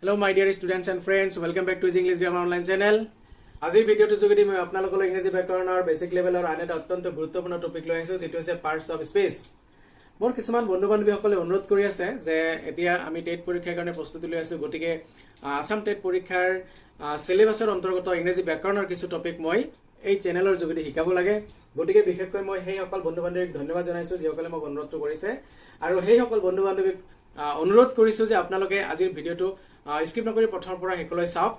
Hello my dear students and friends, welcome back to his English Grammar Online channel. আজিৰ ভিডিওটো যোগেদি মই আপোনালোকৰ ইংৰাজী ব্যাকৰণৰ বেসিক লেভেলৰ আন এটা অত্যন্ত গুৰুত্বপূৰ্ণ টপিক লৈ আহিছো যেটো হৈছে পাৰ্টস অফ স্পীচ। মোৰ কিছুমান বন্ধু-বান্ধৱীসকলে অনুৰোধ কৰি আছে যে এতিয়া আমি টেট পৰীক্ষাৰ কাৰণে প্ৰস্তুতি লৈ আছো, গতিকে আসাম টেট পৰীক্ষাৰ সিলেবাসৰ অন্তৰ্গত ইংৰাজী ব্যাকৰণৰ কিছু টপিক মই এই চেনেলৰ যোগেদি শিকাব লাগে। গতিকে বিশেষকৈ মই সেই সকল বন্ধু-বান্ধৱীক ধন্যবাদ জনাইছো যিসকলে মোক অনুৰোধ কৰিছে, আৰু সেই সকল বন্ধু-বান্ধৱীক অনুৰোধ কৰিছো যে আপোনালোকে আজিৰ ভিডিওটো স্কিপ নকৰি প্ৰথমৰ পৰা শেষলৈ চাওক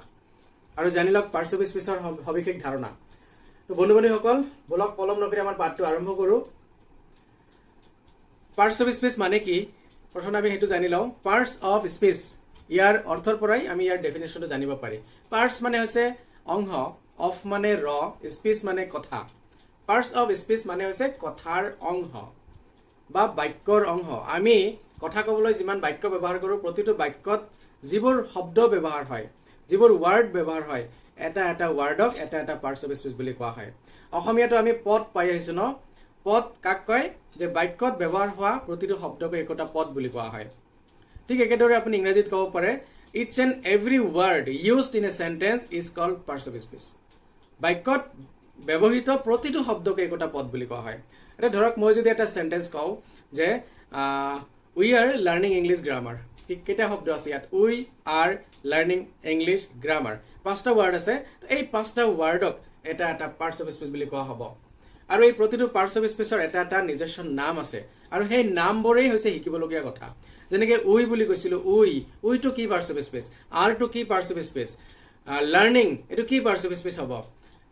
আৰু জানি লওক পাৰ্টস অফ স্পীচৰ সবিশেষ ধাৰণা। তো বন্ধু-বান্ধৱীসকল বলক পলম নকৰি আমাৰ পাঠটো আৰম্ভ কৰো। পাৰ্টস অফ স্পীচ মানে কি প্ৰথমে আমি হেতু জানি লওঁ। পাৰ্টস অফ স্পীচ ইয়াৰ অৰ্থৰ পৰাই আমি ইয়াৰ ডেফিনেশনটো জানিব পাৰি। পাৰ্টস মানে হৈছে অংশ, অফ মানে ৰ, স্পীচ মানে কথা। পাৰ্টস অফ স্পীচ মানে হৈছে কথাৰ অংশ বা বাক্যৰ অংশ। আমি কথা ক'বলৈ যিমান বাক্য ব্যৱহাৰ কৰো, প্ৰতিটো বাক্যত যিবোৰ শব্দ ব্যৱহাৰ হয়, যিবোৰ ওয়াৰ্ড ব্যৱহাৰ হয়, এটা এটা ওয়াৰ্ডক এটা এটা পাৰ্টস অফ স্পীচ বুলি কোৱা হয়। অসমীয়াটো আমি পদ পাই আহিছো ন। পদ কাক কয়? যে বাক্যত ব্যৱহাৰ হোৱা প্ৰতিটো শব্দকে একোটা পদ বুলি কোৱা হয়। ঠিক একেদৰে আপুনি ইংৰাজীত ক'ব পাৰে each and every word used in a sentence is called parts of speech. বাক্যত ব্যৱহৃত প্ৰতিটো শব্দকে একোটা পদ বুলি কোৱা হয়। এটা ধৰক মই যদি এটা সেন্টেন্স কওঁ যে we are learning English grammar, কেইটা শব্দ আছে ইয়াত? We are learning English grammar, পাঁচটা ওয়াৰ্ড আছে। এই পাঁচটা ওয়াৰ্ডক এটা এটা পাৰ্টস অফ স্পীচ বুলি কোৱা হ'ব। আৰু এই প্ৰতিটো পাৰ্টস অফ স্পীচৰ এটা এটা নিজস্ব নাম আছে, আৰু সেই নামবোৰেই হৈছে শিকিবলগীয়া কথা। যেনেকৈ উই বুলি কৈছিলো, উইটো কি পাৰ্টস অফ স্পীচ? আৰটো কি পাৰ্টস অফ স্পীচ? লাৰ্নিং এইটো কি পাৰ্টস অফ স্পীচ হ'ব?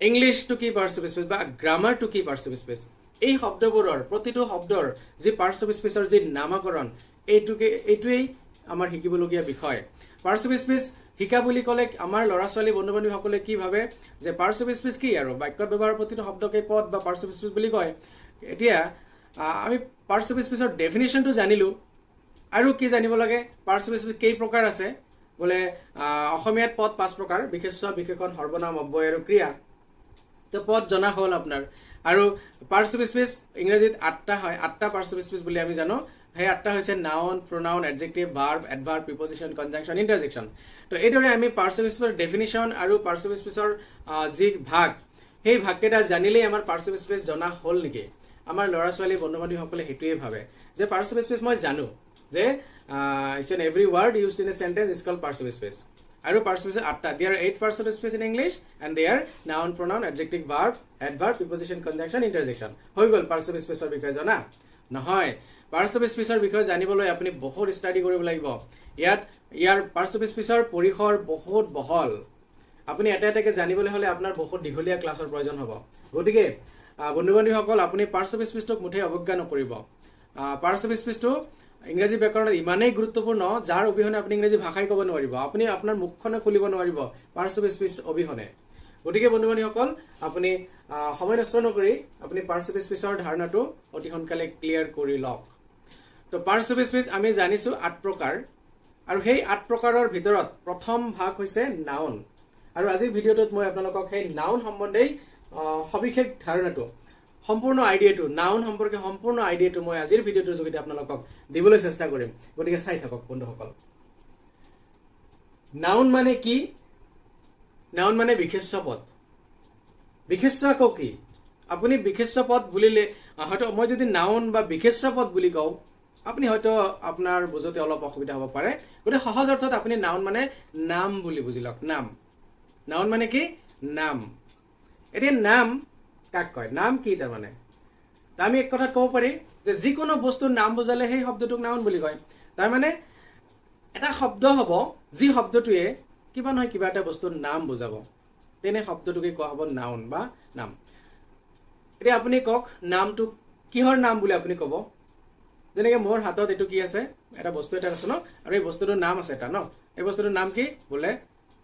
ইংলিছটো কি পাৰ্টস অফ স্পীচ বা গ্ৰামাৰটো কি পাৰ্টস অফ স্পীচ? এই শব্দবোৰৰ প্ৰতিটো শব্দৰ যি পাৰ্টস অফ স্পীচৰ যি নামকৰণ, এইটোৱেই আমাৰ শিকিবলগীয়া বিষয়। পাৰ্টস অফ স্পীচ শিকা বুলি ক'লে আমাৰ ল'ৰা ছোৱালী বন্ধু বান্ধৱীসকলে কি ভাবে যে পাৰ্টস অফ স্পীচ কি আৰু বাক্যত ব্যৱহাৰ প্ৰতিটো শব্দকে পদ বা পাৰ্টস অফ স্পীচ বুলি কয়। এতিয়া আমি পাৰ্টস অফ স্পীচৰ ডেফিনেশ্যনটো জানিলো, আৰু কি জানিব লাগে? পাৰ্টস অফ স্পীচ কেই প্ৰকাৰ আছে বোলে অসমীয়াত পদ 5 প্ৰকাৰ, বিশেষ্য, বিশেষণ, সৰ্বনাম, অব্যয় আৰু ক্ৰিয়া। তো পদ জনা হ'ল আপোনাৰ। আৰু পাৰ্টস অফ স্পীচ ইংৰাজীত 8টা হয়, 8টা পাৰ্টস অফ স্পীচ বুলি আমি জানো। সেই 8টা হৈছে noun, pronoun, adjective, verb, adverb, preposition, conjunction, ইন্টাৰজেকশন। তো এইদৰে আমি পাৰ্টস অফ স্পীচৰ ডেফিনেশ্যন আৰু পাৰ্টস অফ স্পীচৰ যি ভাগ, সেই ভাগকেইটা জানিলেই আমাৰ পাৰ্টস অফ স্পীচ জনা হ'ল নেকি? আমাৰ ল'ৰা ছোৱালী বন্ধু বান্ধৱীসকলে সেইটোৱে ভাবে যে পাৰ্টস অফ স্পীচ মই জানো যে each and every word used in a sentence is called parts of speech. আৰু পাৰ্টস অফ স্পীচ 8টা। There 8 parts of speech in English and there noun, pronoun, adjective, verb, adverb, preposition, conjunction, interjection. হৈ গ'ল parts of স্পীচৰ বিষয়ে জনা? নহয়, parts of স্পীচৰ বিষয়ে জানিবলৈ আপুনি বহুত ষ্টাডি কৰিব লাগিব। ইয়াৰ পাৰ্টস অফ স্পীচৰ পৰিসৰ বহুত বহল। আপুনি এটা এটাকে জানিবলৈ হ'লে আপোনাৰ বহুত দীঘলীয়া ক্লাছৰ প্ৰয়োজন হ'ব। গতিকে বন্ধু বান্ধৱীসকল আপুনি পাৰ্টস অফ স্পীচটোক মুঠেই অৱজ্ঞা নকৰিব। পাৰ্টস অফ স্পীচটো ইংৰাজী ব্যাকৰণত ইমানেই গুৰুত্বপূৰ্ণ যাৰ অবিহনে আপুনি ইংৰাজী ভাষাই ক'ব নোৱাৰিব, আপুনি আপোনাৰ মুখখনে খুলিব নোৱাৰিব পাৰ্টস অফ স্পীচ অবিহনে। গতিকে বন্ধু বান্ধৱীসকল আপুনি সময় নষ্ট নকৰি আপুনি পাৰ্টস অফ স্পীচৰ ধাৰণাটো অতি সোনকালে ক্লিয়াৰ কৰি লওক। তো পাৰ্টস অফ স্পীচ আমি জানিছো 8 প্ৰকাৰ, আৰু সেই 8 প্ৰকাৰৰ ভিতৰত প্ৰথম ভাগ হৈছে নাউন। আৰু আজিৰ ভিডিঅ'টোত মই আপোনালোকক সেই নাউন সম্বন্ধেই সবিশেষ ধাৰণাটো, সম্পূৰ্ণ আইডিয়াটো, নাউন সম্পৰ্কে সম্পূৰ্ণ আইডিয়াটো মই আজিৰ ভিডিঅ'টোৰ যোগেদি আপোনালোকক দিবলৈ চেষ্টা কৰিম। গতিকে চাই থাকক বন্ধুসকল। নাউন মানে কি? নাউন মানে বিশেষ্য পদ। বিশেষ্য আকৌ কি? আপুনি বিশেষ্য পদ বুলিলে হয়তো মই যদি নাউন বা বিশেষ্য পদ বুলি কওঁ, আপুনি হয়তো আপোনাৰ বুজোতে অলপ অসুবিধা হ'ব পাৰে। গতিকে সহজ অৰ্থত আপুনি নাউন মানে নাম বুলি বুজি লওক। নাম, নাউন মানে কি? নাম। এতিয়া নাম কাক কয়? নাম কি তাৰমানে? আমি এক কথাত ক'ব পাৰি যে যিকোনো বস্তুৰ নাম বুজালে সেই শব্দটোক নাউন বুলি কয়। তাৰমানে এটা শব্দ হ'ব যি শব্দটোৱে কিবা নহয় কিবা এটা বস্তুৰ নাম বুজাব, তেনে শব্দটোকে কোৱা হ'ব নাউন বা নাম। এতিয়া আপুনি কওক নামটো কিহৰ নাম বুলি আপুনি ক'ব? যেনেকৈ মোৰ হাতত এইটো কি আছে? এটা বস্তু এটা আছে ন, আৰু এই বস্তুটোৰ নাম আছে এটা ন। এই বস্তুটোৰ নাম কি? বোলে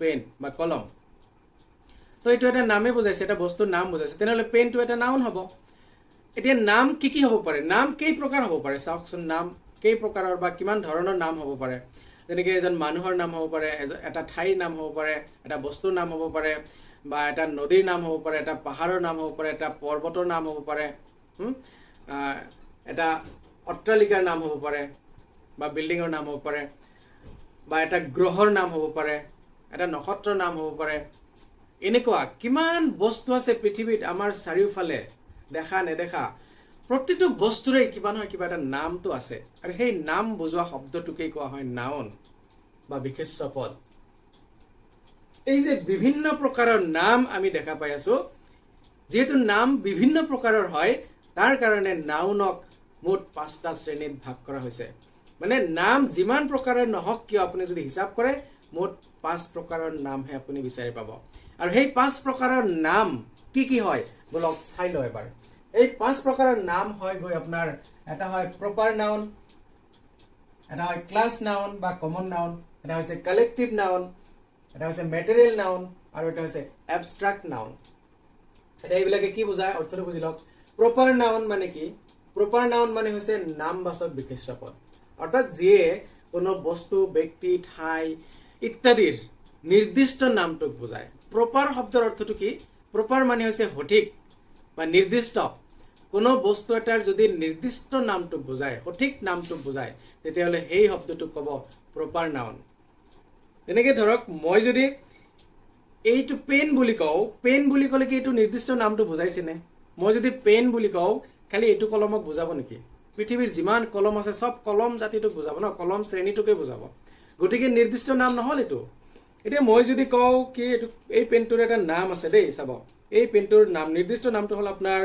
পেন বা কলম। তো এইটো এটা নামে বুজাইছে, এটা বস্তুৰ নাম বুজাইছে, তেনেহ'লে পেনটো এটা নাউন হ'ব। এতিয়া নাম কি কি হ'ব পাৰে? নাম কেই প্ৰকাৰ হ'ব পাৰে চাওকচোন। নাম কেই প্ৰকাৰৰ বা কিমান ধৰণৰ নাম হ'ব পাৰে? যেনেকৈ এজন মানুহৰ নাম হ'ব পাৰে, এটা ঠাইৰ নাম হ'ব পাৰে, এটা বস্তুৰ নাম হ'ব পাৰে, বা এটা নদীৰ নাম হ'ব পাৰে, এটা পাহাৰৰ নাম হ'ব পাৰে, এটা পৰ্বতৰ নাম হ'ব পাৰে, এটা অট্টালিকাৰ নাম হ'ব পাৰে বা বিল্ডিঙৰ নাম হ'ব পাৰে, বা এটা গ্ৰহৰ নাম হ'ব পাৰে, এটা নক্ষত্ৰৰ নাম হ'ব পাৰে। এনেকুৱা কিমান বস্তু আছে পৃথিৱীত আমাৰ চাৰিওফালে, দেখা নেদেখা প্ৰতিটো বস্তুৰে কিবা নহয় কিবা এটা নামটো আছে, আৰু সেই নাম বুজোৱা শব্দটোকেই কোৱা হয় নাউন বা বিশেষ্য পদ। এই যে বিভিন্ন প্ৰকাৰৰ নাম আমি দেখা পাই আছো, যেহেতু নাম বিভিন্ন প্ৰকাৰৰ হয়, তাৰ কাৰণে নাউনক মুঠ 5টা শ্ৰেণীত ভাগ কৰা হৈছে। মানে নাম যিমান প্ৰকাৰৰ নহওক কিয় আপুনি যদি হিচাপ কৰে, মুঠ 5 প্ৰকাৰৰ নামহে আপুনি বিচাৰি পাব। আৰু সেই 5 প্ৰকাৰৰ নাম কি কি হয় বলক চাই লওঁ এবাৰ। এই 5 প্ৰকাৰৰ নাম হয় গৈ আপোনাৰ, এটা হয় প্ৰপাৰ নাউন, এটা হয় ক্লাছ নাউন বা কমন নাউন, এটা হৈছে কালেক্টিভ নাউন, এটা হৈছে মেটেৰিয়েল নাউন, আৰু এটা হৈছে এবষ্ট্ৰাক্ট নাউন। এতিয়া এইবিলাকে কি বুজায় অৰ্থটো বুজি লওক। প্ৰপাৰ নাউন মানে কি? প্ৰপাৰ নাউন মানে হৈছে নামবাচক বিশেষ্য পদ, অৰ্থাৎ যিয়ে কোনো বস্তু, ব্যক্তি, ঠাই ইত্যাদিৰ নিৰ্দিষ্ট নামটোক বুজায়। প্ৰপাৰ শব্দৰ অৰ্থটো কি? প্ৰপাৰ মানে হৈছে সঠিক বা নিৰ্দিষ্ট। কোনো বস্তু এটাৰ যদি নিৰ্দিষ্ট নামটোক বুজায়, সঠিক নামটোক বুজায়, তেতিয়াহ'লে সেই শব্দটোক ক'ব প্ৰপাৰ নাউন। তেনেকে ধৰক মই যদি এইটো পেন বুলি কওঁ, পেন বুলি ক'লে কি এইটো নিৰ্দিষ্ট নামটো বুজাইছেনে? মই যদি পেন বুলি কওঁ, খালি এইটো কলমক বুজাব নেকি? পৃথিৱীৰ যিমান কলম আছে চব কলম জাতিটোক বুজাব ন, কলম শ্ৰেণীটোকে বুজাব। গতিকে নিৰ্দিষ্ট নাম নহ'ল এইটো। এতিয়া মই যদি কওঁ কি এইটো, এই পেনটোৰ এটা নাম আছে দেই, চাব এই পেনটোৰ নাম, নিৰ্দিষ্ট নামটো হ'ল আপোনাৰ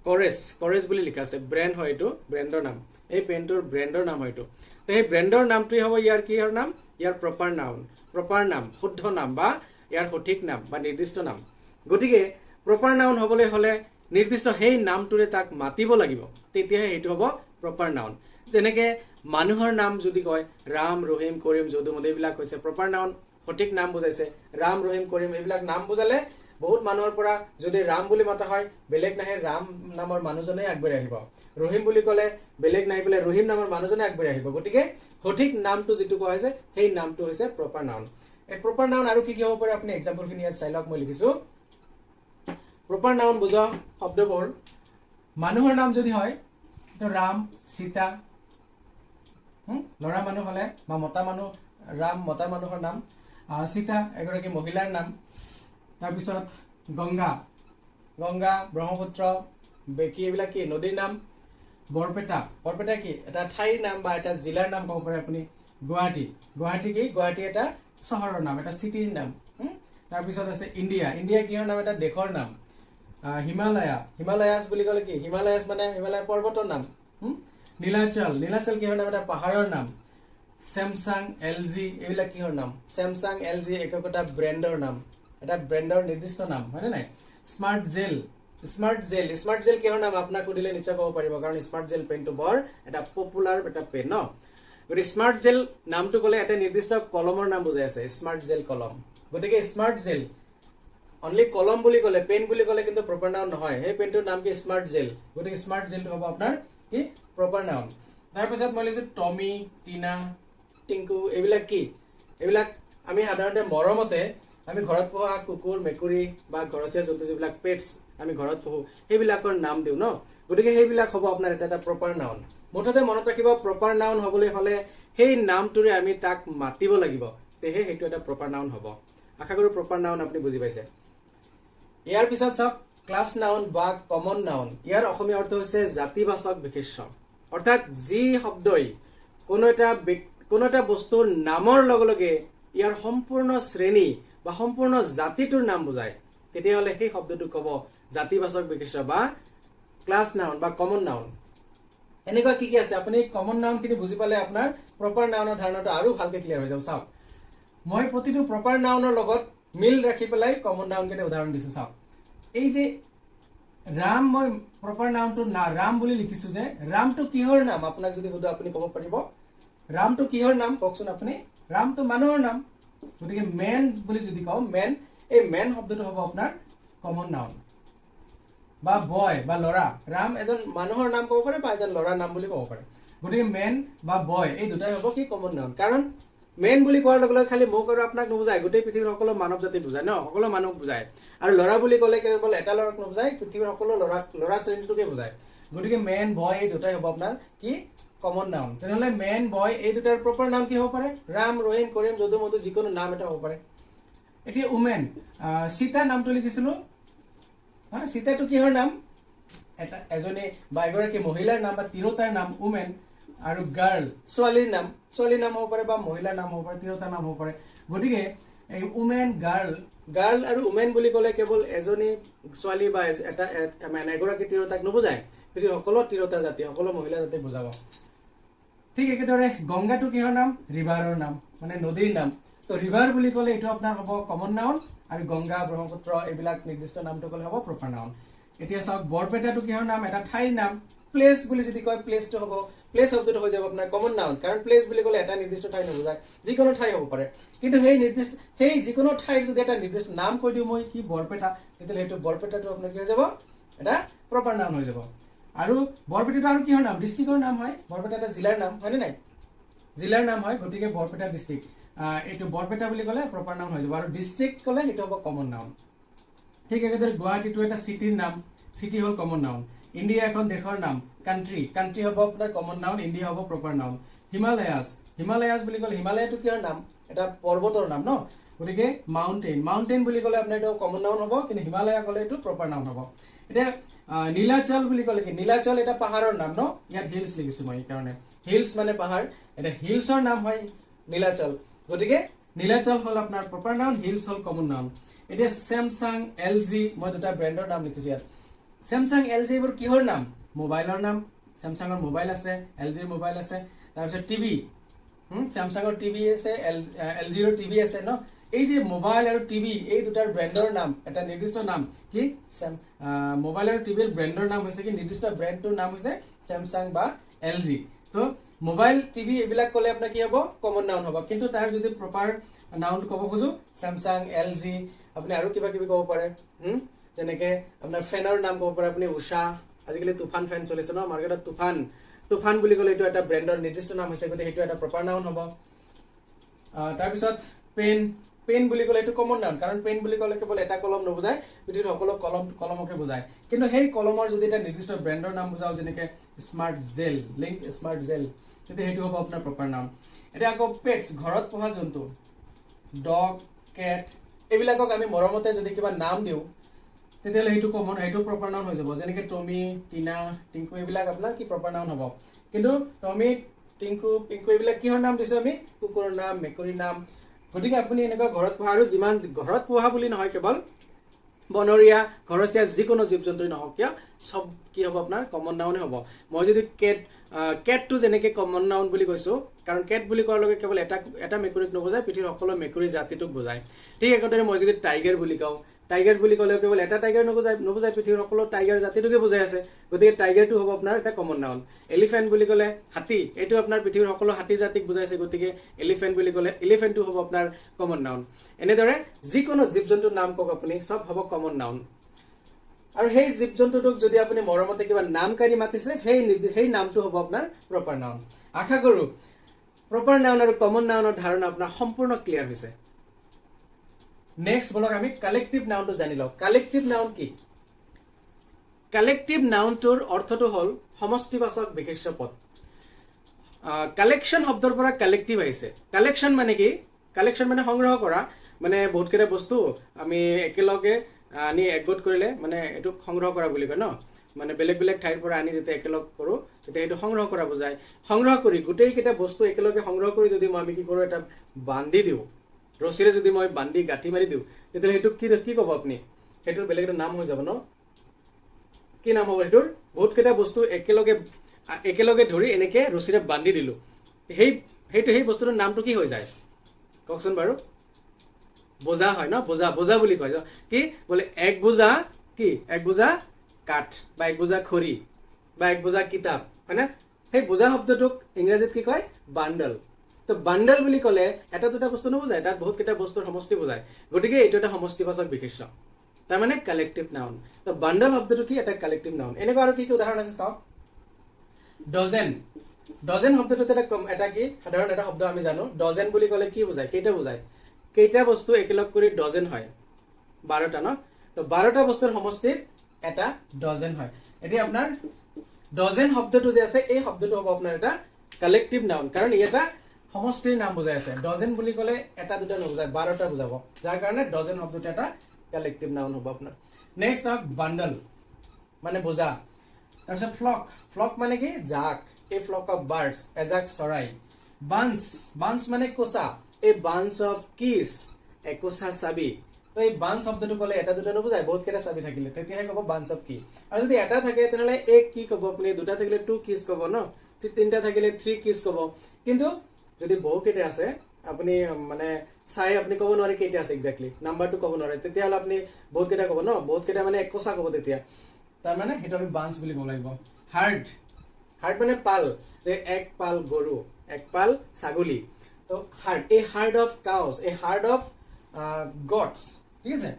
কৰেছ, কৰেছ বুলি লিখা আছে, ব্ৰেণ্ড হয় এইটো, ব্ৰেণ্ডৰ নাম। এই পেনটোৰ ব্ৰেণ্ডৰ নাম হয়তো। তো সেই ব্ৰেণ্ডৰ নামটোৱে হ'ব ইয়াৰ কিহৰ নাম? ইয়াৰ প্ৰপাৰ নাউন, প্ৰপাৰ নাম, শুদ্ধ নাম বা ইয়াৰ সঠিক নাম বা নিৰ্দিষ্ট নাম। গতিকে প্ৰপাৰ নাউন হ'বলৈ হ'লে নিৰ্দিষ্ট সেই নামটোৰে তাক মাতিব লাগিব, তেতিয়াহে সেইটো হ'ব প্ৰপাৰ নাউন। যেনেকে মানুহৰ নাম যদি কয়, ৰাম, ৰহিম, কৰিম, যদুমধু, এইবিলাক হৈছে প্ৰপাৰ নাউন, সঠিক নাম বুজাইছে। ৰাম, ৰহিম, কৰিম এইবিলাক নাম বুজালে বহুত মানুহৰ পৰা যদি ৰাম বুলি মতা হয়, বেলেগ নাহে, ৰাম নামৰ মানুহজনেই আগবাঢ়ি আহিব। ৰহিম বুলি ক'লে বেলেগ নাহি পেলাই ৰহিম নামৰ মানুহজনে আগবাঢ়ি আহিব। গতিকে সঠিক নামটো যিটো কোৱা হৈছে, সেই নামটো হৈছে প্ৰপাৰ নাউন। এই প্ৰপাৰ নাউন আৰু কি কি হ'ব পাৰে আপুনি এক্সাম্পলখিনি ইয়াত চাই লওক, মই লিখিছো। প্ৰপাৰ নাউন বুজোৱা শব্দবোৰ, মানুহৰ নাম যদি হয় তো ৰাম, সীতা, ল'ৰা মানুহ হ'লে বা মতা মানুহ, ৰাম মতা মানুহৰ নাম, সীতা এগৰাকী মহিলাৰ নাম। তাৰপিছত গংগা, গংগা, ব্ৰহ্মপুত্ৰ, বেকী, এইবিলাক কি নদীৰ নাম। বৰপেটা, বৰপেটা কি এটা ঠাইৰ নাম বা এটা জিলাৰ নাম ক'ব পাৰে আপুনি। গুৱাহাটী, গুৱাহাটী কি গুৱাহাটী এটা চহৰৰ নাম, এটা চিটিৰ নাম। তাৰপিছত আছে ইণ্ডিয়া, ইণ্ডিয়া কিহৰ নাম? এটা দেশৰ নাম। হিমালয়া, হিমালয়াছ বুলি ক'লে কি? হিমালয়াছ মানে হিমালয় পৰ্বতৰ নাম। নীলাচল, নীলাচল কিহৰ নাম? এটা পাহাৰৰ নাম। চেমচাং, LG এইবিলাক কিহৰ নাম? চেমচাং, LG একোটা ব্ৰেণ্ডৰ নাম, এটা ব্ৰেণ্ডৰ নিৰ্দিষ্ট নাম, হয়নে নাই? Smart gel, smart gel, smart gel কিহৰ নাম? আপোনাক সুধিলে নিশ্চয় ক'ব পাৰিব, কাৰণ স্মাৰ্ট জেল পেনটো বৰ এটা পপুলাৰ এটা পেন ন। গতিকে স্মাৰ্ট জেল নামটো ক'লে এটা নিৰ্দিষ্ট কলমৰ নাম বুজাই আছে, স্মাৰ্ট জেল কলম। গতিকে স্মাৰ্ট জেল অনলি কলম বুলি ক'লে, পেন বুলি ক'লে কিন্তু প্ৰপাৰ নাউন নহয়। সেই পেনটোৰ নাম কি? Smart gel. গতিকে স্মাৰ্ট জেলটো হ'ব আপোনাৰ কি? Proper noun. তাৰপিছত মই লিখিছো টমি, টিনা, টিংকু, এইবিলাক কি? এইবিলাক আমি সাধাৰণতে মৰমতে আমি ঘৰত পোহা কুকুৰ, মেকুৰী বা ঘৰচীয়া জন্তু যিবিলাক পেটছ আমি ঘৰত পোহো, সেইবিলাকৰ নাম দিওঁ ন। গতিকে সেইবিলাক হ'ব আপোনাৰ এটা এটা প্ৰপাৰ নাউন। মুঠতে মনত ৰাখিব, প্ৰপাৰ নাউন হ'বলৈ হ'লে সেই নামটোৰে আমি তাক মাতিব লাগিব, তেহে সেইটো এটা প্ৰপাৰ নাউন হ'ব। আশা কৰোঁ প্ৰপাৰ নাউন আপুনি বুজি পাইছে। ইয়াৰ পিছত চাওক ক্লাছ নাউন বা কমন নাউন। ইয়াৰ অসমীয়া অৰ্থ হৈছে জাতিবাচক বিশেষ্য, অৰ্থাৎ যি শব্দই কোনো এটা বস্তুৰ নামৰ লগে লগে ইয়াৰ সম্পূৰ্ণ শ্ৰেণী বা সম্পূৰ্ণ জাতিটোৰ নাম বুজায়, তেতিয়াহ'লে সেই শব্দটো ক'ব জাতিবাচক বিশেষ্য বা ক্লাছ নাউন বা কমন নাউন। এনেকুৱা কি কি আছে? আপুনি কমন নাউনখিনি বুজি পালে আপোনাৰ প্ৰপাৰ নাউনৰ ধাৰণাটো আৰু ভালকে ক্লিয়াৰ হৈ যাব। চাওক মই প্ৰতিটো প্ৰপাৰ নাউনৰ লগত মিল ৰাখি পেলাই কমন নাউনকেইটা উদাহৰণ দিছো। চাওক এই যে ৰাম, মই প্ৰপাৰ নাউনটো ৰাম বুলি লিখিছো, যে ৰামটো কিহৰ নাম? আপোনাক যদি সুধো আপুনি ক'ব পাৰিব ৰামটো কিহৰ নাম? কওকচোন আপুনি। ৰামটো মানুহৰ নাম। গতিকে মেন বুলি যদি কওঁ, মেন, এই মেন শব্দটো হ'ব আপোনাৰ কমন নাউন। বা বয় বা ল'ৰা, ৰাম এজন মানুহৰ নাম ক'ব পাৰে বা এজন ল'ৰাৰ নাম বুলি ক'ব পাৰে। গতিকে মেন বা বয় এই দুটাই হ'ব কি? Common noun. কাৰণ মেন বুলি কোৱাৰ লগে লগে খালি মোক আৰু আপোনাক নুবুজায়, গোটেই পৃথিৱীৰ সকলো মানৱ জাতি বুজায় ন, সকলো মানুহক বুজায়। আৰু ল'ৰা বুলি ক'লে কেৱল এটা ল'ৰাক নুবুজায়, পৃথিৱীৰ সকলো ল'ৰা শ্ৰেণীটোকে বুজায়। গতিকে মেন, বয় এই দুটাই হ'ব আপোনাৰ কি? কমন নাউন তেনেহলে মেন বয় এই দুটাৰ প্ৰপাৰ নাম কি হ'ব পাৰে ৰাম ৰহিম কৰিম যদু মধু যিকোনো নাম এটা হ'ব পাৰে এতিয়া উমেন সীতা নামটো লিখিছিলো সীতাটো কিহৰ নাম এটা এজনী বা এগৰাকী মহিলাৰ নাম বা তিৰোতাৰ নাম উমেন আৰু গাৰ্ল ছোৱালীৰ নাম হ'ব পাৰে বা মহিলাৰ নাম হ'ব পাৰে তিৰোতাৰ নাম হ'ব পাৰে গতিকে এই উমেন গাৰ্ল আৰু উমেন বুলি ক'লে কেৱল এজনী ছোৱালী বা এটা মানে এগৰাকী তিৰোতাক নুবুজায় পৃথিৱীৰ সকলো তিৰোতা জাতি সকলো মহিলা জাতি বুজাব ঠিক একেদৰে গংগাটো কিহৰ নাম ৰিভাৰৰ নাম মানে নদীৰ নাম তো ৰিভাৰ বুলি ক'লে এইটো আপোনাৰ হ'ব কমন নাউন আৰু গংগা ব্ৰহ্মপুত্ৰ এইবিলাক নিৰ্দিষ্ট নামটো ক'লে হ'ব প্ৰপাৰ নাউন এতিয়া চাওক বৰপেটাটো কিহৰ নাম এটা ঠাইৰ নাম প্লেস বুলি যদি কয় প্লেসটো হ'ব প্লেস শব্দটো হৈ যাব আপোনাৰ কমন নাউন কাৰণ প্লেস বুলি ক'লে এটা নিৰ্দিষ্ট ঠাই নুবুজায় যিকোনো ঠাই হ'ব পাৰে কিন্তু সেই যিকোনো ঠাইৰ যদি এটা নিৰ্দিষ্ট নাম কৈ দিওঁ মই কি বৰপেটা তেতিয়াহ'লে সেইটো বৰপেটাটো আপোনাৰ কি হৈ যাব এটা প্ৰপাৰ নাউন হৈ যাব আৰু বৰপেটাটো আৰু কিহৰ নাম ডিস্ট্ৰিক্টৰ নাম হয় বৰপেটা এটা জিলাৰ নাম হয়নে নাই জিলাৰ নাম হয় গতিকে বৰপেটা ডিস্ট্ৰিক্ট এইটো বৰপেটা বুলি ক'লে প্ৰপাৰ নাউন হৈ যাব আৰু ডিস্ট্ৰিক্ট ক'লে সেইটো হ'ব কমন নাউন ঠিক একেদৰে গুৱাহাটীটো এটা চিটিৰ নাম চিটি হ'ল কমন নাউন ইণ্ডিয়া এখন দেশৰ নাম কাণ্ট্ৰি হ'ব আপোনাৰ কমন নাউন ইণ্ডিয়া হ'ব প্ৰপাৰ নাউন হিমালয়াছ বুলি ক'লে হিমালয়টো কিহৰ নাম এটা পৰ্বতৰ নাম ন গতিকে মাউণ্টেইন বুলি ক'লে আপোনাৰ এইটো কমন নাউন হ'ব কিন্তু হিমালয়া ক'লে এইটো প্ৰপাৰ নাউন হ'ব এতিয়া নীলাচল বুলি ক'লে কি নীলাচল এটা পাহাৰৰ নাম ন ইয়াত হিলছ লিখিছো মই এইকাৰণে হিলছ মানে পাহাৰ এটা হিলছৰ নাম হয় নীলাচল গতিকে নীলাচল হ'ল আপোনাৰ প্ৰপাৰ নাউন হিলছ হ'ল কমন নাউন এতিয়া স্যামসাং এলজি মই দুটা ব্ৰেণ্ডৰ নাম লিখিছো ইয়াত স্যামসাং এলজি এইবোৰ কিহৰ নাম মোবাইলৰ নাম স্যামসাঙৰ মোবাইল আছে এলজিৰ মোবাইল আছে তাৰপিছত টিভি স্যামসাঙৰ টিভি আছে এলজিৰ টিভি আছে ন এই যে মোবাইল আৰু টিভি এই দুটাৰ ব্ৰেণ্ডৰ নাম এটা নিৰ্দিষ্ট নাম কি মোবাইল আৰু টিভিৰ ব্ৰেণ্ডৰ নাম হৈছে কি নিৰ্দিষ্ট ব্ৰেণ্ডটোৰ নাম হৈছে স্যামসাং বা এলজি তো মোবাইল টিভি এইবিলাক ক'লে আপোনাৰ কি হ'ব কমন নাউন হ'ব কিন্তু তাৰ যদি প্ৰপাৰ নাউন ক'ব খোজো স্যামসাং এলজি আপুনি আৰু কিবা কিবি ক'ব পাৰে যেনেকে আপোনাৰ ফেনৰ নাম ক'ব পাৰে আপুনি উষা আজিকালি তুফান ফেন চলিছে ন মাৰ্কেটত তুফান বুলি ক'লে এইটো এটা ব্ৰেণ্ডৰ নিৰ্দিষ্ট নাম হৈছে গতিকে সেইটো এটা প্ৰপাৰ নাউন হ'ব তাৰপিছত পেন বুলি ক'লে এইটো কমন নাউন কাৰণ পেন বুলি ক'লে কেৱল এটা কলম নুবুজায় পৃথিৱীৰ সকলো কলমকে বুজায় কিন্তু সেই কলমৰ যদি এটা নিৰ্দিষ্ট ব্ৰেণ্ডৰ নাম বুজাও যেনেকে স্মাৰ্ট জেল তেতিয়া সেইটো হ'ব আপোনাৰ প্ৰপাৰ নাউন এতিয়া আকৌ পেটছ ঘৰত পোহা জন্তু ডগ কেট এইবিলাকক আমি মৰমতে যদি কিবা নাম দিওঁ তেতিয়াহ'লে সেইটো প্ৰপাৰ নাউন হৈ যাব যেনেকে টমি টিনা টিংকু এইবিলাক আপোনাৰ কি প্ৰপাৰ নাউন হ'ব কিন্তু টমি টিংকু পিংকু এইবিলাক কিহৰ নাম দিছো আমি কুকুৰৰ নাম মেকুৰীৰ নাম গতিকে আপুনি এনেকুৱা ঘৰত পোহা আৰু যিমান ঘৰত পোহা বুলি নহয় কেৱল বনৰীয়া ঘৰচীয়া যিকোনো জীৱ জন্তু নহওক কিয় সব কি হ'ব আপোনাৰ কমন নাউনে হ'ব মই যদি কেটটো যেনেকে কমন নাউন বুলি কৈছো কাৰণ কেট বুলি কোৱাৰ লগে কেৱল এটা মেকুৰীক নুবুজায় পৃথিৱীৰ সকলো মেকুৰী জাতিটোক বুজায় ঠিক একেদৰে মই যদি টাইগাৰ বুলি কওঁ টাইগাৰ বুলি ক'লে কেৱল এটা টাইগাৰ নুবুজায় পৃথিৱীৰ সকলো টাইগাৰ জাতিটোকে বুজাই আছে গতিকে টাইগাৰটো হ'ব আপোনাৰ এটা কমন নাউন এলিফেণ্ট বুলি ক'লে হাতী এইটো আপোনাৰ পৃথিৱীৰ সকলো হাতী জাতিক বুজাইছে গতিকে এলিফেণ্ট বুলি ক'লে এলিফেণ্টটো হ'ব আপোনাৰ কমন নাউন এনেদৰে যিকোনো জীৱ জন্তুৰ নাম কওক আপুনি সব হ'ব কমন নাউন আৰু সেই জীৱ জন্তুটোক যদি আপুনি মৰমতে কিবা নাম কাঢ়ি মাতিছে সেই নামটো হ'ব আপোনাৰ প্ৰপাৰ নাউন আশা কৰো প্ৰপাৰ নাউন আৰু কমন নাউনৰ ধাৰণা আপোনাৰ সম্পূৰ্ণ ক্লিয়াৰ হৈছে নেক্সট বলক আমি কালেক্টিভ নাউনটো জানি লওঁ কালেক্টিভ নাউন কি কালেক্টিভ নাউনটোৰ অৰ্থটো হ'ল সমষ্টিবাচক বিশেষ্য পদ কালেকশ্যন শব্দৰ পৰা কালেক্টিভ আহিছে কালেকশ্যন মানে কি কালেকশ্যন মানে সংগ্ৰহ কৰা মানে বহুত কেইটা বস্তু আমি একেলগে আনি একগোট কৰিলে মানে এইটো সংগ্ৰহ কৰা বুলি কয় ন মানে বেলেগ বেলেগ ঠাইৰ পৰা আনি যেতিয়া একেলগ কৰো তেতিয়া এইটো সংগ্ৰহ কৰা বুজায় সংগ্ৰহ কৰি গোটেই কেইটা বস্তু একেলগে সংগ্ৰহ কৰি যদি আমি কি কৰো এটা বান্ধি দিওঁ ৰছীৰে যদি মই বান্ধি গাঁঠি মাৰি দিওঁ তেতিয়াহ'লে সেইটো কি ক'ব আপুনি সেইটোৰ বেলেগ এটা নাম হৈ যাব ন কি নাম হ'ব সেইটোৰ বহুত কেইটা বস্তু একেলগে ধৰি এনেকে ৰছীৰে বান্ধি দিলো সেই বস্তুটোৰ নামটো কি হৈ যায় কওকচোন বাৰু বোজা হয় ন বোজা বুলি কয় কি বোলে এক বোজা কাঠ বা এক বোজা খৰি বা এক বোজা কিতাপ হয় না সেই বোজা শব্দটোক ইংৰাজীত কি কয় বান্ডল তো বান্ডল বুলি ক'লে এটা দুটা বস্তু নুবুজায় তাত বহুত কেইটা বস্তুৰ সমষ্টি বুজায় গতিকে এইটো এটা সমষ্টিবাচক বিশেষ্য তাৰমানে কালেক্টিভ নাউন তো বান্ডল শব্দটো কি এটা কালেক্টিভ নাউন এনেকুৱা আৰু কি উদাহৰণ আছে চাওক ডজেন শব্দটো এটা কি সাধাৰণ এটা শব্দ আমি জানো ডজেন বুলি ক'লে কি বুজায় কেইটা বস্তু একেলগ কৰি ডজেন হয় 12টা ন তো 12টা বস্তুৰ সমষ্টিত এটা ডজেন হয় এতিয়া আপোনাৰ ডজেন শব্দটো যে আছে এই শব্দটো হ'ব আপোনাৰ এটা কালেক্টিভ নাউন কাৰণ এটা সমষ্টিৰ নাম বুজাই আছে ডজন বুলি ক'লে এটা দুটা নবুজায় 12টা বুজাব যাৰ কাৰণে ডজন শব্দটো এটা কালেক্টিভ নাউন হ'ব আপোনাৰ নেক্সট আক বান্ডল মানে বোজা তাৰপিছত ফ্লক ফ্লক মানে কি জাক এ ফ্লক অফ বাৰ্ডছ এজাক চৰাই বান্স বান্স মানে কোছা এ বান্স অফ কিস একোছা চাবি তো এই বান্স শব্দটো ক'লে এটা দুটা নবুজায় বহুত কেইটা চাবি থাকিলে তেতিয়াহে ক'ব বান্স অফ কি আৰু যদি এটা থাকে তেনেহ'লে এক কি ক'ব আপুনি দুটা থাকিলে টু কিস ক'ব ন তিনিটা থাকিলে থ্ৰী কিস ক'ব কিন্তু যদি বহু কেইটা আছে আপুনি মানে চাই আপুনি ক'ব নোৱাৰে কেইটা আছে এক্স্যাক্টলি নাম্বাৰটো ক'ব নোৱাৰে তেতিয়াহ'লে আপুনি বহুত কেইটা ক'ব ন বহুত কেইটা মানে একোছা ক'ব তেতিয়া তাৰ মানে সেইটো আমি বান্স বুলি ক'ব লাগিব হাৰ্ড হাৰ্ড মানে পাল যে এক পাল গৰু এক পাল ছাগলী তো herd a herd of cows a herd of goats ঠিক আছে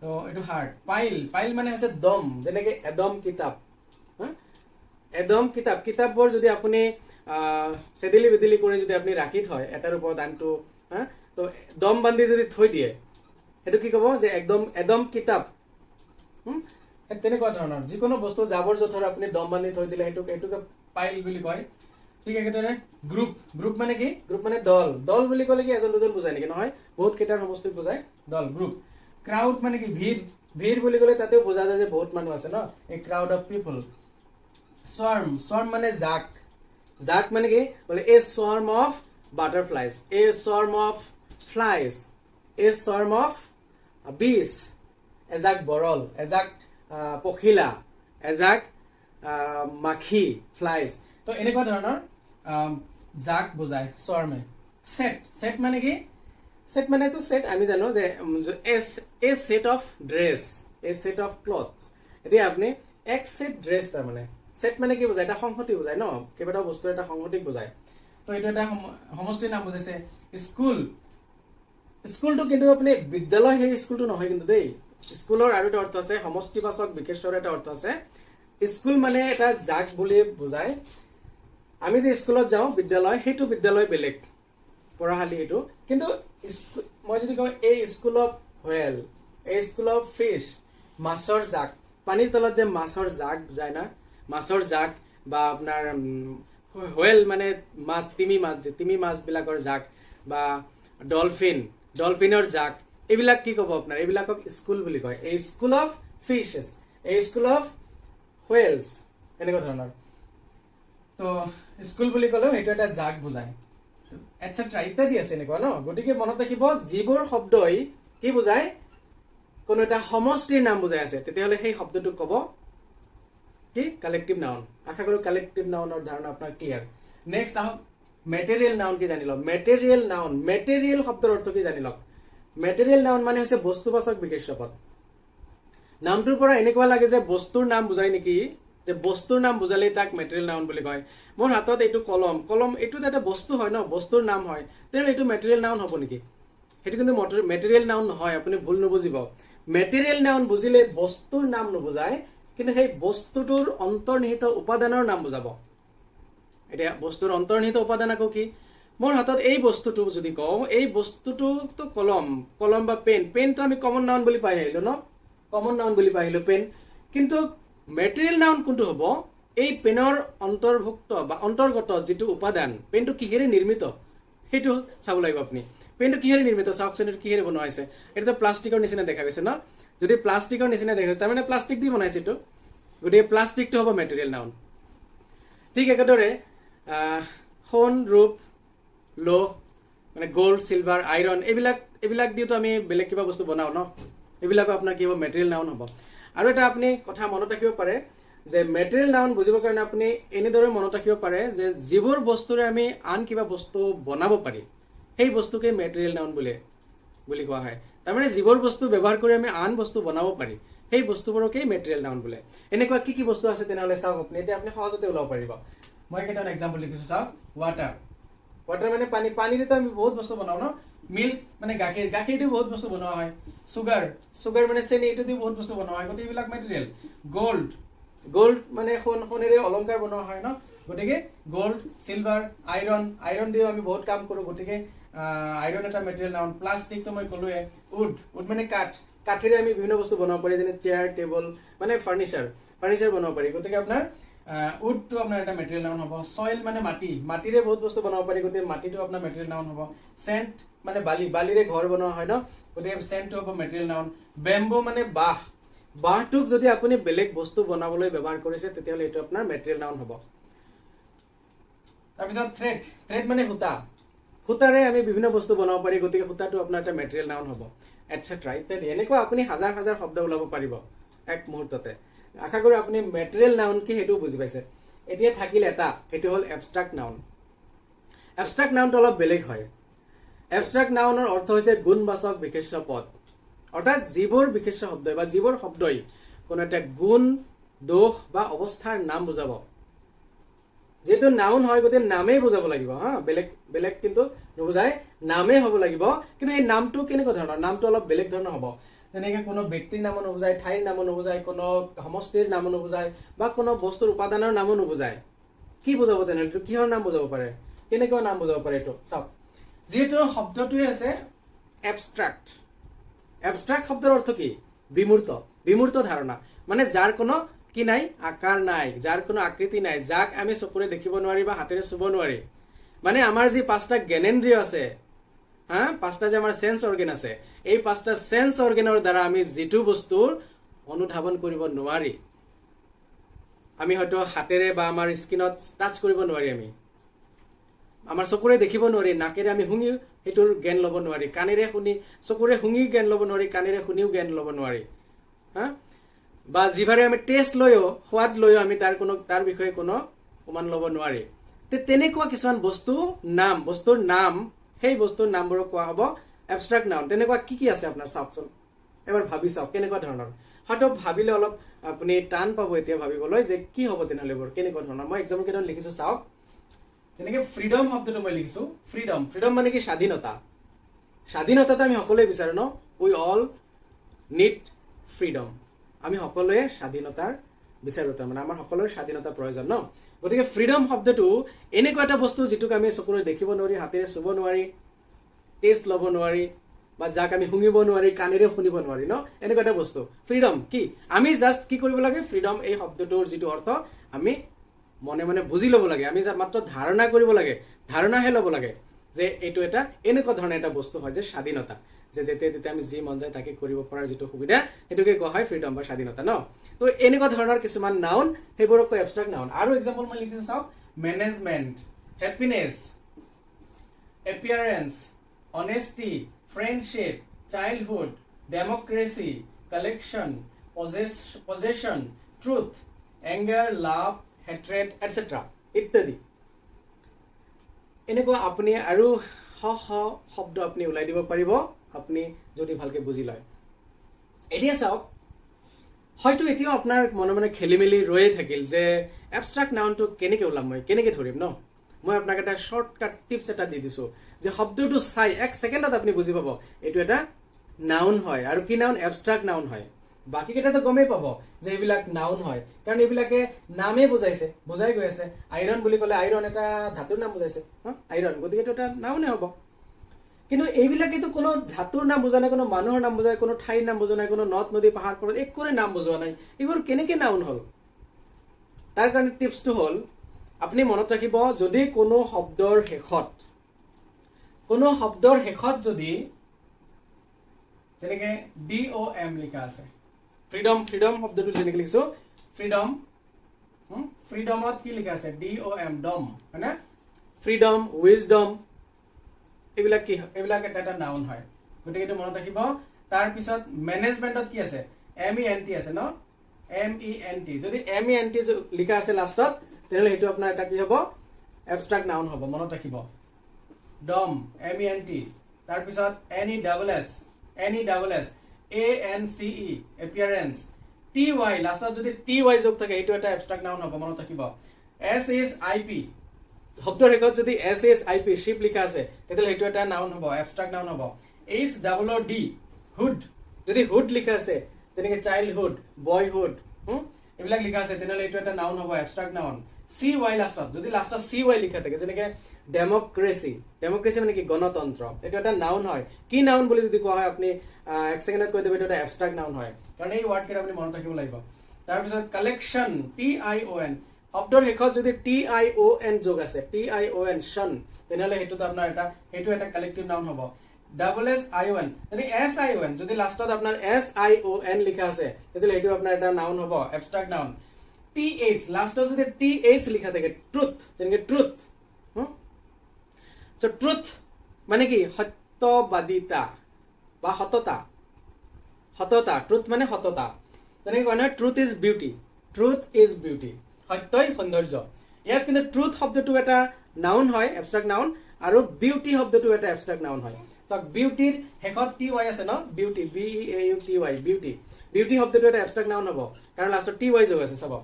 তো এইটো হাৰ্ড পাইল পাইল মানে হৈছে দম যেনেকৈ এদম কিতাপ এদম কিতাপ কিতাপবোৰ যদি আপুনি চেদিলি বেদিলি কৰি যদি আপুনি ৰাখি থয় এটাৰ ওপৰত আনটো তো দম বান্ধি যদি থৈ দিয়ে সেইটো কি ক'ব যে একদম এদম কিতাপ তেনেকুৱা ধৰণৰ যিকোনো বস্তু জাবৰ জোথৰ আপুনি দম বান্ধি থৈ দিলে এইটোকে পাইল বুলি কয় ঠিক একেদৰে গ্ৰুপ গ্ৰুপ মানে কি গ্ৰুপ মানে দল দল বুলি ক'লে কি এজন দুজন বুজায় নেকি নহয় বহুত কেইটাৰ সমষ্টিক বুজায় দল গ্ৰুপ ক্ৰাউড মানে কি ভিৰ ভিৰ বুলি ক'লে তাতেও বুজা যায় যে বহুত মানুহ আছে ন এ ক্ৰাউড অফ পিপল স্বাৰ্ম স্বাৰ্ম মানে জাক জাক মানে কি বলে a swarm of butterflies a swarm of flies a swarm of bees এজাক বৰল এজাক পখিলা এজাক মাখি ফ্লাইজ তো এনেকুৱা ধৰণৰ জাক বুজায় স্বাৰ্মে সেট সেট মানে কি সেট মানে তো সেট আমি জানো যে a set of dress a set of cloth এতিয়া আপুনি এক সেট ড্ৰেছ তাৰ মানে সেট মানে কি বুজায় এটা সংহতি বুজায় ন কেইবাটাও বস্তুৰ এটা সংহতিক বুজায় তো এইটো এটা সমষ্টিৰ নাম বুজাইছে স্কুল স্কুলটো কিন্তু আপুনি বিদ্যালয় সেই স্কুলটো নহয় কিন্তু দেই স্কুলৰ আৰু এটা অৰ্থ আছে সমষ্টিবাচক বিশেষৰ এটা অৰ্থ আছে স্কুল মানে এটা জাক বুলি বুজায় আমি যে স্কুলত যাওঁ বিদ্যালয় সেইটো বিদ্যালয় বেলেগ পঢ়াশালী এইটো কিন্তু মই যদি কওঁ এই স্কুল অফ হুৱেল এই স্কুল অফ ফিছ মাছৰ জাক পানীৰ তলত যে মাছৰ জাক যায় না মাছৰ জাক বা আপোনাৰ হুৱেল মানে মাছ তিমি মাছবিলাকৰ জাক বা ডলফিনৰ জাক এইবিলাক কি ক'ব আপোনাৰ এইবিলাকক স্কুল বুলি কয় এই স্কুল অফ ফিছেছ এই স্কুল অফ হুৱেলছ এনেকুৱা ধৰণৰ তো স্কুল বুলি ক'লেও সেইটো এটা জাক বুজায় এটচেট্ৰা ইত্যাদি আছে এনেকুৱা ন গতিকে মনত ৰাখিব যিবোৰ শব্দই কি বুজায় কোনো এটা সমষ্টিৰ নাম বুজাই আছে তেতিয়াহ'লে সেই শব্দটো ক'ব কি কালেক্টিভ নাউন আশা কৰোঁ কালেক্টিভ নাউনৰ ধাৰণা আপোনাৰ ক্লিয়াৰ নেক্সট আহক মেটেৰিয়েল নাউন কি জানি লওক মেটেৰিয়েল নাউন মেটেৰিয়েল শব্দৰ অৰ্থ কি জানি লওক মেটেৰিয়েল নাউন মানে হৈছে বস্তুবাচক বিশেষ্য পদ নামটোৰ পৰা এনেকুৱা লাগে যে বস্তুৰ নাম বুজায় নেকি যে বস্তুৰ নাম বুজালেই তাক মেটেৰিয়েল নাউন বুলি কয় মোৰ হাতত এইটো কলম এইটো এটা বস্তু হয় ন বস্তুৰ নাম হয় তেনেহ'লে এইটো মেটেৰিয়েল নাউন হ'ব নেকি সেইটো কিন্তু মেটেৰিয়েল নাউন নহয় আপুনি ভুল নুবুজিব মেটেৰিয়েল নাউন বুজিলে বস্তুৰ নাম নুবুজায় কিন্তু সেই বস্তুটোৰ অন্তৰ্নিহিত উপাদানৰ নাম বুজাব এতিয়া বস্তুৰ অন্তৰ্নিহিত উপাদান আকৌ কি মোৰ হাতত এই বস্তুটো যদি কওঁ এই বস্তুটো কলম বা পেনটো আমি কমন নাউন বুলি পাই আহিলো ন কমন নাউন বুলি পাই আহিলো পেন কিন্তু মেটেৰিয়েল নাউন কোনটো হ'ব এই পেনৰ অন্তৰ্ভুক্ত বা অন্তৰ্গত যিটো উপাদান পেনটো কিহেৰে নিৰ্মিত সেইটো চাব লাগিব আপুনি পেনটো কিহেৰে নিৰ্মিত চাওকচোন এইটো কিহেৰে বনোৱা হৈছে এইটো প্লাষ্টিকৰ নিচিনা দেখা গৈছে ন যদি প্লাষ্টিকৰ নিচিনা দেখা গৈছে তাৰমানে প্লাষ্টিক দি বনাইছে এইটো গতিকে প্লাষ্টিকটো হ'ব মেটেৰিয়েল নাউন ঠিক একেদৰে সোণ ৰূপ লো মানে গোল্ড সিলভাৰ আইৰণ এইবিলাক দিওতো আমি বেলেগ কিবা বস্তু বনাওঁ ন এইবিলাকো আপোনাৰ কি হ'ব মেটেৰিয়েল নাউন হ'ব আৰু এটা আপুনি কথা মনত ৰাখিব পাৰে যে মেটেৰিয়েল নাউন বুজিবৰ কাৰণে আপুনি এনেদৰে মনত ৰাখিব পাৰে যে যিবোৰ বস্তুৰে আমি আন কিবা বস্তু বনাব পাৰি সেই বস্তুকে মেটেৰিয়েল নাউন বুলি কোৱা হয় তাৰমানে যিবোৰ বস্তু ব্যৱহাৰ কৰি আমি আন বস্তু বনাব পাৰি সেই বস্তুবোৰকেই মেটেৰিয়েল নাউন বোলে এনেকুৱা কি বস্তু আছে তেনেহ'লে চাওক আপুনি এতিয়া আপুনি সহজতে ওলাব পাৰিব মই কেইটামান এক্সাম্পল লিখিছোঁ চাওক ৱাটাৰ মানে পানীৰেতো আমি বহুত বস্তু বনাওঁ ন মিল্ক মানে গাখীৰ দিও বহুত বস্তু বনোৱা হয় চুগাৰ মানে চেনি এইটো দিও বহুত বস্তু বনোৱা হয় গতিকে এইবিলাক মেটেৰিয়েল গোল্ড মানে সোণেৰে অলংকাৰ বনোৱা হয় ন গতিকে গোল্ড সিলভাৰ আইৰণ দিও আমি বহুত কাম কৰোঁ গতিকে আইৰণ এটা মেটেৰিয়েল নাউন প্লাষ্টিকটো মই ক'লোৱে উড মানে কাঠেৰে আমি বিভিন্ন বস্তু বনাব পাৰি যেনে চেয়াৰ টেবুল মানে ফাৰ্নিচাৰ বনাব পাৰি গতিকে আপোনাৰ উড টু আপোনাৰ এটা মেটেৰিয়েল নাউন হ'ব সয়েল মানে মাটি মাটিৰে বহুত বস্তু বনাব পাৰি গতিকে মাটিটো আপোনাৰ মেটেৰিয়েল নাউন হ'ব সেন্ট মানে বালি বালিৰে ঘৰ বনোৱা হয় ন গতিকে সেন্টটো হ'ব মেটেৰিয়েল নাউন বেম্বো মানে বাঁহ বাঁহটোক যদি আপুনি বেলেগ বস্তু বনাবলৈ ব্যৱহাৰ কৰিছে তেতিয়াহ'লে এইটো আপোনাৰ মেটেৰিয়েল নাউন হ'ব তাৰপিছত থ্ৰেড থ্ৰেড মানে সূতা সূতাৰে আমি বিভিন্ন বস্তু বনাব পাৰি গতিকে সূতাটো আপোনাৰ এটা মেটেৰিয়েল নাউন হ'ব এটসেট্ৰা ইত্যাদি এনেকুৱা আপুনি হাজাৰ হাজাৰ শব্দ ওলাব পাৰিব এক মুহূৰ্ততে আশা কৰো আপুনি মেটেৰিয়েল নাউন কি হেতু বুজি পাইছে এতিয়া থাকিল এটা হেতু হল এবষ্ট্ৰাক্ট নাউন এবষ্ট্ৰাক্ট নাউনটো অলপ বেলেগ হয় এবষ্ট্ৰাক্ট নাউনৰ অৰ্থ হৈছে গুণবাচক বিশেষ্য পদ অৰ্থাৎ যিবোৰ বিশেষ্য শব্দ বা যিবোৰ শব্দই কোনো এটা গুণ দোষ বা অৱস্থাৰ নাম বুজাব যেহেতু নাউন হয় গতিকে নামেই বুজাব লাগিব হা বেলেগ বেলেগ কিন্তু নুবুজায় নামেই হ'ব লাগিব কিন্তু এই নামটো কেনেকুৱা ধৰণৰ নামটো অলপ বেলেগ ধৰণৰ হ'ব যেনেকৈ কোনো ব্যক্তিৰ নামো নুবুজায় ঠাইৰ নামো নুবুজায় কোনো সমষ্টিৰ নামো নুবুজায় বা কোনো বস্তুৰ উপাদানৰ নামো নুবুজায় কি বুজাব তেনেহ'লে কিহৰ নাম বুজাব পাৰে কেনেকুৱা নাম বুজাব পাৰে এইটো চাওক যিহেতু শব্দটোৱে আছে এবষ্ট্ৰাক্ট এবষ্ট্ৰাক্ট শব্দৰ অৰ্থ কি বিমূৰ্ত ধাৰণা মানে যাৰ কোনো কি নাই আকাৰ নাই যাৰ কোনো আকৃতি নাই যাক আমি চকুৰে দেখিব নোৱাৰি বা হাতেৰে চুব নোৱাৰি মানে আমাৰ যি পাঁচটা জ্ঞানেন্দ্ৰিয় আছে হা পাঁচটা যে আমাৰ সেন্স অৰ্গেন আছে এই পাঁচটা সেন্স অৰ্গেনৰ দ্বাৰা আমি যেটো বস্তুৰ অনুধাৱন কৰিব নোৱাৰি আমি হয়তো হাতেৰে বা আমাৰ স্কিনত টাচ কৰিব নোৱাৰি আমি আমাৰ চকুৰে দেখিব নোৱাৰি নাকেৰে আমি শুঙি হেতুৰ জ্ঞান ল'ব নোৱাৰি কাণেৰে শুনি চকুৰে শুঙি জ্ঞান ল'ব নোৱাৰি কাণেৰে শুনিও জ্ঞান ল'ব নোৱাৰি হা বা জিভাৰে আমি টেষ্ট লৈও সোৱাদ লৈও আমি তাৰ বিষয়ে কোনো প্ৰমাণ ল'ব নোৱাৰি তেনেকুৱা কিছুমান বস্তুৰ নাম সেই বস্তুৰ নামবোৰক কোৱা হ'ব এবষ্ট্ৰাক্ট নাউন তেনেকুৱা কি আছে আপোনাৰ চাওকচোন এবাৰ ভাবি চাওক কেনেকুৱা ধৰণৰ হয়তো ভাবিলে অলপ আপুনি টান পাব এতিয়া ভাবিবলৈ যে কি হ'ব তেনেহ'লে এইবোৰ কেনেকুৱা ধৰণৰ মই এক্সাম্পল কেইটামান লিখিছো চাওক যেনেকৈ ফ্ৰীডম শব্দটো মই লিখিছো ফ্ৰীডম মানে কি স্বাধীনতাটো আমি সকলোৱে বিচাৰো ন উই অল নিড ফ্ৰীডম আমি সকলোৱে স্বাধীনতাৰ বিচাৰো তাৰমানে আমাৰ সকলোৰে স্বাধীনতাৰ প্ৰয়োজন ন গতিকে ফ্ৰীডম শব্দটো এনেকুৱা এটা বস্তু যিটোক আমি চকুৰে দেখিব নোৱাৰি হাতেৰে চুব নোৱাৰি টেষ্ট ল'ব নোৱাৰি বা যাক আমি শুনিব নোৱাৰি কাণেৰে শুনিব নোৱাৰি ন এনেকুৱা এটা বস্তু ফ্ৰীডম কি আমি জাষ্ট কি কৰিব লাগে ফ্ৰীডম এই শব্দটোৰ যিটো অৰ্থ আমি মনে মনে বুজি ল'ব লাগে আমি মাত্ৰ ধাৰণা কৰিব লাগে ধাৰণাহে ল'ব লাগে যে এইটো এটা এনেকুৱা ধৰণৰ এটা বস্তু হয় যে স্বাধীনতা যে যেতিয়া তেতিয়া আমি যি মন যায় তাকে কৰিব পৰাৰ যিটো সুবিধা সেইটোকে কোৱা হয় ফ্ৰীডম বা স্বাধীনতা ন তো এনেকুৱা ধৰণৰ কিছুমান নাউন সেইবোৰক কয় এবষ্ট্ৰাক্ট নাউন আৰু এক্সাম্পল মই লিখিছো চাওক management happiness appearance honesty friendship childhood democracy collection possession truth anger love hatred etcetera ইত্যাদি এনেকুৱা আপুনি আৰু শব্দ আপুনি ওলাই দিব পাৰিব আপুনি যদি ভালকে বুজি লয় এতিয়া চাওক হয়তো এতিয়াও আপোনাৰ মনে মনে খেলিমেলি ৰয়ে থাকিল যে এবষ্ট্ৰাক্ট নাউনটো কেনেকৈ ওলাম মই কেনেকৈ ধৰিম ন মই আপোনাক এটা শৰ্টকাট টিপছ এটা দি দিছো যে শব্দটো চাই এক ছেকেণ্ডত আপুনি বুজি পাব এইটো এটা নাউন হয় আৰু কি নাউন এবষ্ট্ৰাক্ট নাউন হয় বাকি কেইটাতো গমেই পাব যে এইবিলাক নাউন হয় কাৰণ এইবিলাকে নামেই বুজাই গৈ আছে আইৰণ বুলি ক'লে আইৰণ এটা ধাতুৰ নাম বুজাইছে আইৰণ গতিকে এইটো এটা নাউনে হ'ব কিন্তু এইবিলাকেতো কোনো ধাতুৰ নাম বুজা নাই কোনো মানুহৰ নাম বুজাই কোনো ঠাইৰ নাম বুজা নাই কোনো নদ নদী পাহাৰ পৰ্বত একোৰে নাম বুজোৱা নাই এইবোৰ কেনেকৈ নাউন হ'ল তাৰ কাৰণে টিপছটো হ'ল আপুনি মনত ৰাখিব যদি কোনো শব্দৰ শেষত যদি যেনেকৈ DOM লিখা আছে ফ্ৰীডম শব্দটো যেনেকৈ লিখিছো ফ্ৰীডমত কি লিখা আছে DOM ডম হয়নে ফ্ৰীডম উইজডম এইবিলাক এটা নাউন হয় গতিকে এইটো মনত ৰাখিব তাৰপিছত মেনেজমেন্টত কি আছে MENT আছে ন MENT যদি MENT লিখা আছে লাষ্টত তেনেহ'লে সেইটো আপোনাৰ এটা কি হ'ব এবষ্ট্ৰাক্ট নাউন হ'ব মনত ৰাখিব ডম MENT তাৰপিছত NESS ANCE এপিয়াৰেন্স TY লাষ্টত যদি TY যোগ থাকে এইটো এটা এবষ্ট্ৰাক্ট নাউন হ'ব মনত ৰাখিব SHIP শব্দৰ শেষত যদি SHIP শিপ লিখা আছে তেতিয়াহ'লে সেইটো এটা নাউন হ'ব এবষ্ট্ৰাক্ট নাউন হ'ব HOOD হুড যদি হুড লিখা আছে যেনেকৈ চাইল্ডহুড বয়হুড এইবিলাক লিখা আছে তেনেহ'লে এইটো এটা নাউন হ'ব এবষ্ট্ৰাক্ট নাউন CY লাষ্টত যদি লাষ্টত CY লিখা থাকে যেনেকৈ ডেমক্ৰেসি মানে কি গণতন্ত্ৰ এইটো এটা নাউন হয় কি নাউন বুলি যদি কোৱা হয় আপুনি এক ছেকেণ্ডত কৈ দিব এইটো এটা এবষ্ট্ৰাক্ট নাউন হয় কাৰণ এই ৱাৰ্ড কেইটা আপুনি মনত ৰাখিব লাগিব তাৰপিছত কালেকশ্যন TION শব্দৰ শেষত যদি TION যোগ আছে TION শন তেনেহলে হেতুটো আপোনাৰ এটা কালেক্টিভ নাউন হ'ব SSION যদি SION যদি লাষ্টত আপোনাৰ SION লিখা আছে তেতিয়াহলে হেতু আপোনাৰ এটা নাউন হ'ব এবষ্ট্ৰাক্ট নাউন TH লাষ্টত যদি TH লিখা থাকে ট্ৰুথ যেনেকৈ ট্ৰুথ সো ট্ৰুথ মানে কি সত্যবাদিতা বা সততা ট্ৰুথ মানে সততা তেনেকৈ কয় নহয় ট্ৰুথ ইজ বিউটি সত্যই সৌন্দৰ্য ইয়াত কিন্তু ট্ৰুথ শব্দটো এটা নাউন হয় এবষ্ট্ৰাক্ট নাউন আৰু বিউটি শব্দটো এটা এবষ্ট্ৰাক্ট নাউন হয় চাওক বিউটিৰ শেষত TY আছে ন বিউটি BEAUTY বিউটি শব্দটো এটা এবষ্ট্ৰাক্ট নাউন হ'ব কাৰণ লাষ্টত TY যোগ আছে চাব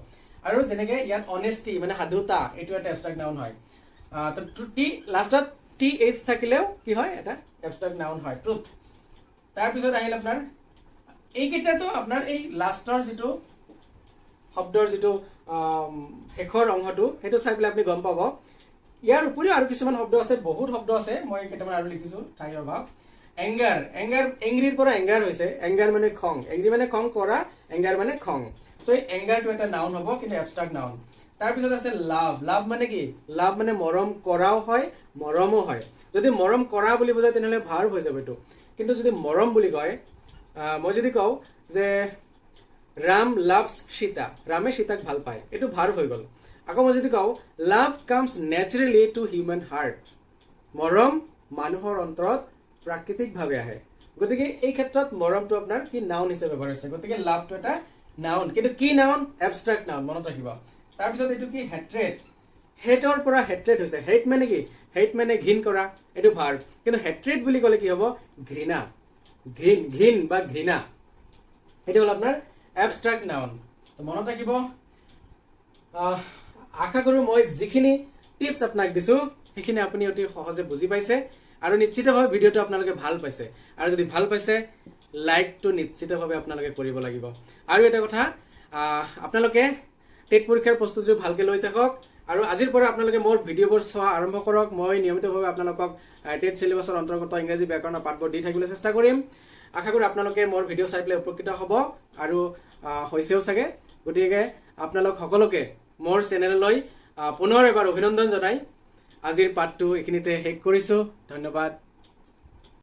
আৰু যেনেকৈ ইয়াত অনেষ্টি মানে সাধুতা এইটো এটা এবষ্ট্ৰাক্ট নাউন হয় তো লাষ্টত TH থাকিলেও কি হয় এটা এবষ্ট্ৰাক্ট নাউন হয় ট্ৰুথ তাৰপিছত আহিল আপোনাৰ এইকেইটাতো আপোনাৰ এই লাষ্টৰ যিটো শব্দৰ যিটো শেষৰ অংশটো সেইটো চাই পেলাই আপুনি গম পাব ইয়াৰ উপৰিও আৰু কিছুমান শব্দ আছে বহুত শব্দ আছে মই কেইটামান আৰু লিখিছো ঠাইৰ অভাৱ এংগাৰ এংগ্ৰিৰ পৰা এংগাৰ হৈছে এংগাৰ মানে খং এংগ্ৰি মানে খং কৰা এংগাৰ মানে খং সো এই এংগাৰটো এটা নাউন হ'ব কিন্তু এবষ্ট্ৰাক্ট নাউন তাৰপিছত আছে লাভ মানে কি লাভ মানে মৰম কৰাও হয় মৰমো হয় যদি মৰম কৰা বুলি বুজায় তেনেহ'লে ভাৰ্ব হৈ যাব এইটো কিন্তু যদি মৰম বুলি কয় মই যদি কওঁ যে ৰাম লাভছ সীতা ৰামে সীতাক ভাল পায় এইটো ভাৰ্ব হৈ গ'ল আকৌ মই যদি কওঁ love comes naturally to human heart মৰম মানুহৰ অন্তৰত প্ৰাকৃতিকভাৱে আহে গতিকে এই ক্ষেত্ৰত মৰমটো আপোনাৰ কি নাউন হিচাপে ব্যৱহাৰ হৈছে গতিকে লাভটো এটা নাউন কিন্তু কি নাউন এবষ্ট্ৰাক্ট নাউন মনত ৰাখিব তাৰপিছত এইটো কি হেট্ৰেট হেটৰ পৰা হেট্ৰেট হৈছে হেট মানে কি হেট মানে ঘিণ কৰা এইটো ভাৰ্ব কিন্তু হেট্ৰেট বুলি ক'লে কি হ'ব ঘৃণা ঘিণ বা ঘৃণা এইটো হ'ল আপোনাৰ এবষ্ট্ৰাক্ট নাউন মনত ৰাখিব আশা কৰোঁ মই যিখিনি টিপছ আপোনাক দিছোঁ সেইখিনি আপুনি অতি সহজে বুজি পাইছে আৰু নিশ্চিতভাৱে ভিডিঅ'টো আপোনালোকে ভাল পাইছে আৰু যদি ভাল পাইছে লাইকটো নিশ্চিতভাৱে আপোনালোকে কৰিব লাগিব আৰু এটা কথা আপোনালোকে টেট পৰীক্ষাৰ প্ৰস্তুতিটো ভালকৈ লৈ থাকক আৰু আজিৰ পৰা আপোনালোকে মোৰ ভিডিঅ'বোৰ চোৱা আৰম্ভ কৰক মই নিয়মিতভাৱে আপোনালোকক টেট চিলেবাছৰ অন্তৰ্গত ইংৰাজী ব্যাকৰণৰ পাঠবোৰ দি থাকিবলৈ চেষ্টা কৰিম আশা কৰোঁ আপোনালোকে মোৰ ভিডিঅ' চাই পেলাই উপকৃত হ'ব আৰু হৈছেও চাগে গতিকে আপোনালোক সকলোকে মোৰ চেনেললৈ পুনৰ এবাৰ অভিনন্দন জনাই আজিৰ পাঠটো এইখিনিতে শেষ কৰিছোঁ ধন্যবাদ